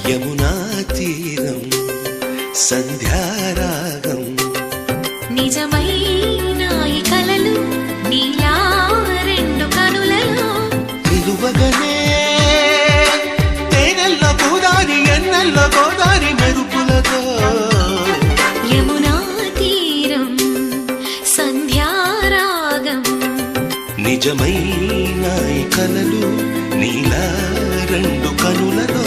యమునా తీరం సంధ్యారాగం నిజమైన ఈ కలలు నీలా రెండు కనులలో నిలువగనే తేనెల్లో గోదారి ఎన్నెల్లో గోదారి మెరుపులతో యమునా తీరం సంధ్యారాగం నిజమైన ఈ కలలు నీలా రెండు కనులలో